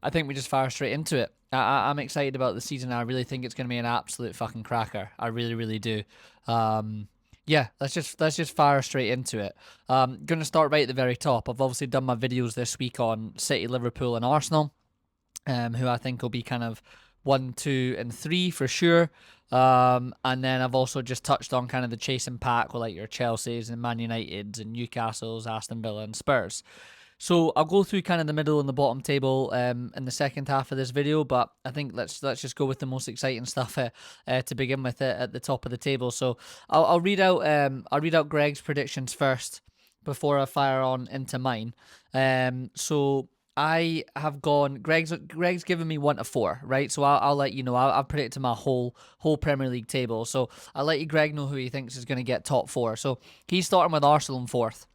I think we just fire straight into it. I'm excited about the season. I really think it's going to be an absolute fucking cracker. I really, really do. Um, yeah, let's just fire straight into it. Going to start right at the very top. I've obviously done my videos this week on City, Liverpool, and Arsenal, who I think will be kind of one, two, and three for sure. And then I've also just touched on kind of the chasing pack with like your Chelsea's and Man United's and Newcastle's, Aston Villa, and Spurs. So I'll go through kind of the middle and the bottom table in the second half of this video, but I think let's just go with the most exciting stuff to begin with at the top of the table. So I'll read out Greg's predictions first before I fire on into mine. So I have gone. Greg's given me 1 to 4, right? So I'll let you know. I've predicted my whole Premier League table. So I'll let you Greg know who he thinks is going to get top four. So he's starting with Arsenal in fourth,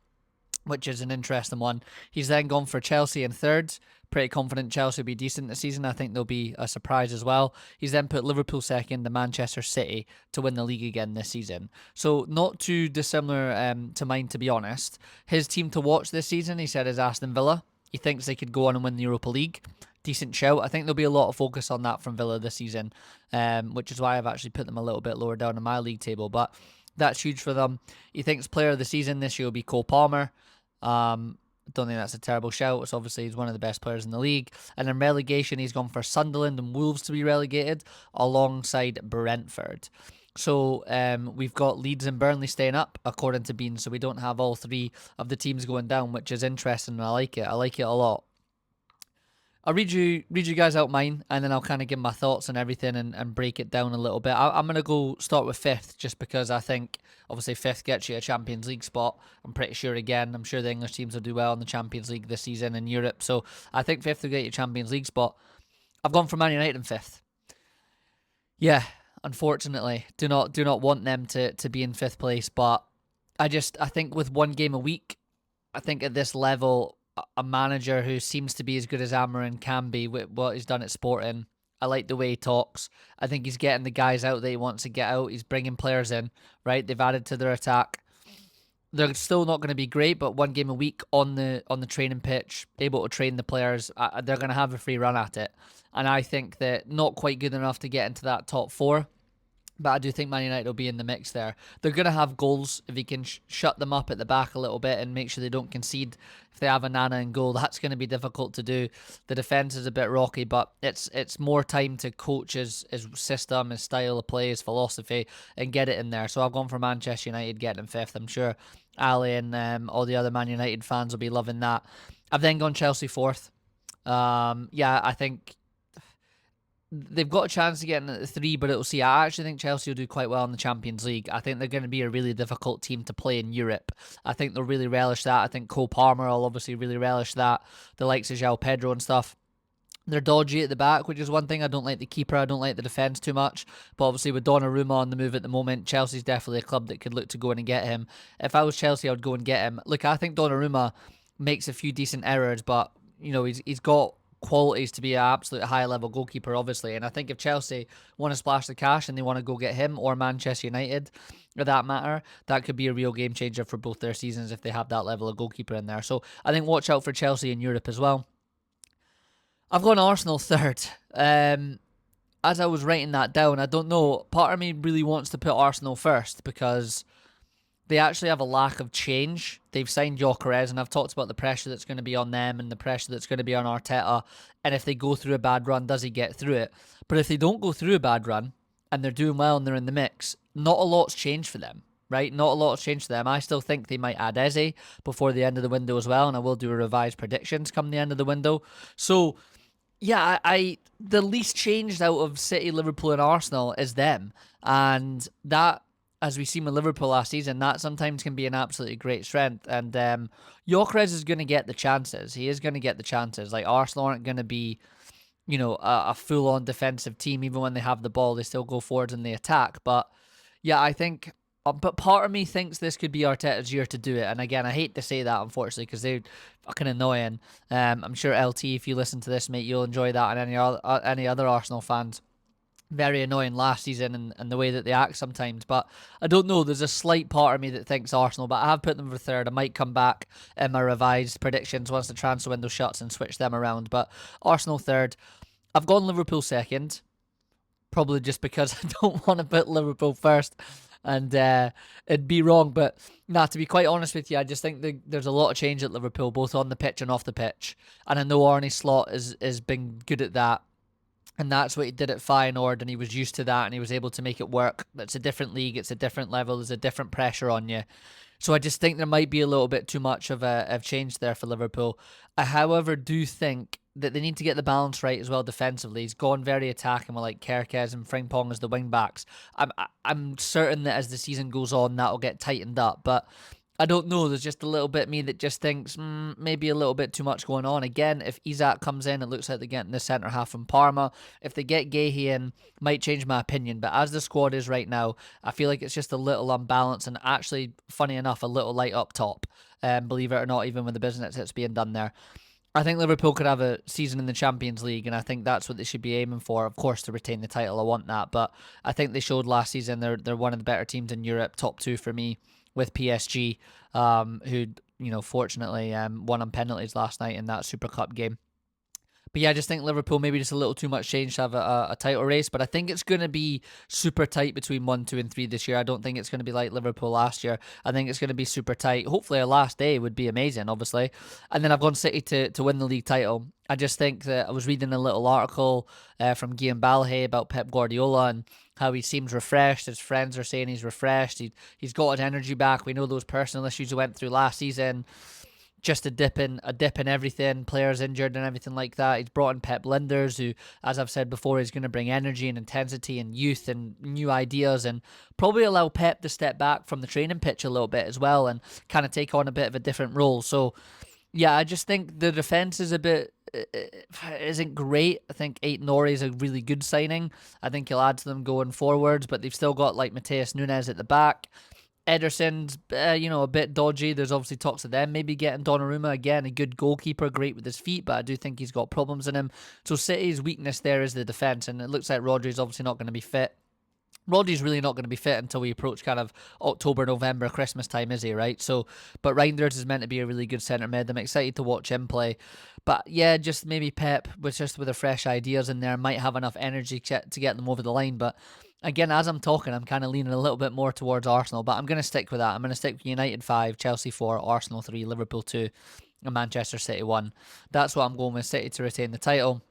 which is an interesting one. He's then gone for Chelsea in third. Pretty confident Chelsea will be decent this season. I think they'll be a surprise as well. He's then put Liverpool second and Manchester City to win the league again this season. So not too dissimilar to mine, to be honest. His team to watch this season, he said, is Aston Villa. He thinks they could go on and win the Europa League. Decent shout. I think there'll be a lot of focus on that from Villa this season, which is why I've actually put them a little bit lower down in my league table. But that's huge for them. He thinks player of the season this year will be Cole Palmer. Don't think that's a terrible shout. It's obviously he's one of the best players in the league. And in relegation, he's gone for Sunderland and Wolves to be relegated alongside Brentford. So we've got Leeds and Burnley staying up, according to Bean. So we don't have all three of the teams going down, which is interesting. And I like it. I like it a lot. I'll read you guys out mine, and then I'll kind of give my thoughts on everything and break it down a little bit. I'm gonna go start with fifth, just because I think obviously fifth gets you a Champions League spot. I'm pretty sure again. I'm sure the English teams will do well in the Champions League this season in Europe, so I think fifth will get you a Champions League spot. I've gone for Man United in fifth. Yeah, unfortunately, do not want them to be in fifth place, but I think with one game a week, I think at this level, a manager who seems to be as good as Amarin can be with what he's done at Sporting. I like the way he talks. I think he's getting the guys out that he wants to get out. He's bringing players in, right? They've added to their attack. They're still not going to be great, but one game a week on the training pitch, able to train the players, they're going to have a free run at it. And I think that not quite good enough to get into that top four, but I do think Man United will be in the mix there. They're going to have goals if he can shut them up at the back a little bit and make sure they don't concede. If they have a Nana in goal, that's going to be difficult to do. The defence is a bit rocky, but it's more time to coach his system, his style of play, his philosophy, and get it in there. So I've gone for Manchester United getting in fifth. I'm sure Ali and all the other Man United fans will be loving that. I've then gone Chelsea fourth. Yeah, I think they've got a chance to get in at the three, but it'll see. I actually think Chelsea will do quite well in the Champions League. I think they're going to be a really difficult team to play in Europe. I think they'll really relish that. I think Cole Palmer will obviously really relish that. The likes of João Pedro and stuff. They're dodgy at the back, which is one thing. I don't like the keeper. I don't like the defence too much. But obviously with Donnarumma on the move at the moment, Chelsea's definitely a club that could look to go in and get him. If I was Chelsea, I would go and get him. Look, I think Donnarumma makes a few decent errors, but he's got qualities to be an absolute high level goalkeeper, obviously. And I think if Chelsea want to splash the cash and they want to go get him, or Manchester United for that matter, that could be a real game changer for both their seasons if they have that level of goalkeeper in there. So I think watch out for Chelsea in Europe as well. I've gone Arsenal third. As I was writing that down, I don't know. Part of me really wants to put Arsenal first because they actually have a lack of change. They've signed Gyökeres, and I've talked about the pressure that's going to be on them and the pressure that's going to be on Arteta. And if they go through a bad run, does he get through it? But if they don't go through a bad run and they're doing well and they're in the mix, not a lot's changed for them, right? Not a lot's changed for them. I still think they might add Eze before the end of the window as well, and I will do a revised predictions come the end of the window. So yeah, I the least changed out of City, Liverpool, and Arsenal is them, and that, as we seen with Liverpool last season, that sometimes can be an absolutely great strength. And Gyökeres is going to get the chances. He is going to get the chances. Like Arsenal aren't going to be, a full-on defensive team. Even when they have the ball, they still go forwards and they attack. But yeah, I think. But part of me thinks this could be Arteta's year to do it. And again, I hate to say that, unfortunately, because they're fucking annoying. I'm sure LT, if you listen to this, mate, you'll enjoy that, and any other Arsenal fans. very annoying last season and the way that they act sometimes. But I don't know. There's a slight part of me that thinks Arsenal, but I have put them for third. I might come back in my revised predictions once the transfer window shuts and switch them around. But Arsenal third. I've gone Liverpool second, probably just because I don't want to put Liverpool first and it'd be wrong. But nah, to be quite honest with you, I just think there's a lot of change at Liverpool, both on the pitch and off the pitch. And I know Arne Slot has been good at that. And that's what he did at Feyenoord, and he was used to that, and he was able to make it work. It's a different league, it's a different level, there's a different pressure on you. So I just think there might be a little bit too much of change there for Liverpool. I, however, do think that they need to get the balance right as well defensively. He's gone very attacking with like Kerkez and Frimpong as the wing backs. I'm certain that as the season goes on, that'll get tightened up, but I don't know. There's just a little bit of me that just thinks maybe a little bit too much going on. Again, if Isak comes in, it looks like they're getting the centre half from Parma. If they get Guehi in, might change my opinion. But as the squad is right now, I feel like it's just a little unbalanced and actually, funny enough, a little light up top. Believe it or not, even with the business that's being done there. I think Liverpool could have a season in the Champions League, and I think that's what they should be aiming for. Of course, to retain the title, I want that. But I think they showed last season they're one of the better teams in Europe, top two for me, with PSG, who fortunately won on penalties last night in that Super Cup game. But yeah, I just think Liverpool maybe just a little too much change to have a title race. But I think it's going to be super tight between 1, 2, and 3 this year. I don't think it's going to be like Liverpool last year. I think it's going to be super tight. Hopefully, a last day would be amazing, obviously. And then I've gone City to win the league title. I just think that I was reading a little article from Guillaume Ballet about Pep Guardiola and how he seems refreshed. His friends are saying he's refreshed. He's got his energy back. We know those personal issues he went through last season, just a dip in everything, players injured and everything like that. He's brought in Pep Linders, who, as I've said before, is going to bring energy and intensity and youth and new ideas, and probably allow Pep to step back from the training pitch a little bit as well and kind of take on a bit of a different role. So yeah, I just think the defense is a bit isn't great. I think Ait-Nouri is a really good signing. I think he'll add to them going forwards, but they've still got like Mateus Nunes at the back. Ederson's, a bit dodgy. There's obviously talks of them maybe getting Donnarumma again, a good goalkeeper, great with his feet, but I do think he's got problems in him. So City's weakness there is the defence, and it looks like Rodri's obviously not going to be fit. Rodri's really not going to be fit until we approach kind of October, November, Christmas time, is he, right? So, but Reinders is meant to be a really good centre mid. I'm excited to watch him play. But yeah, just maybe Pep, with the fresh ideas in there, might have enough energy to get them over the line. But again, as I'm talking, I'm kind of leaning a little bit more towards Arsenal. But I'm going to stick with that. I'm going to stick with United 5, Chelsea 4, Arsenal 3, Liverpool 2, and Manchester City 1. That's what I'm going with, City to retain the title.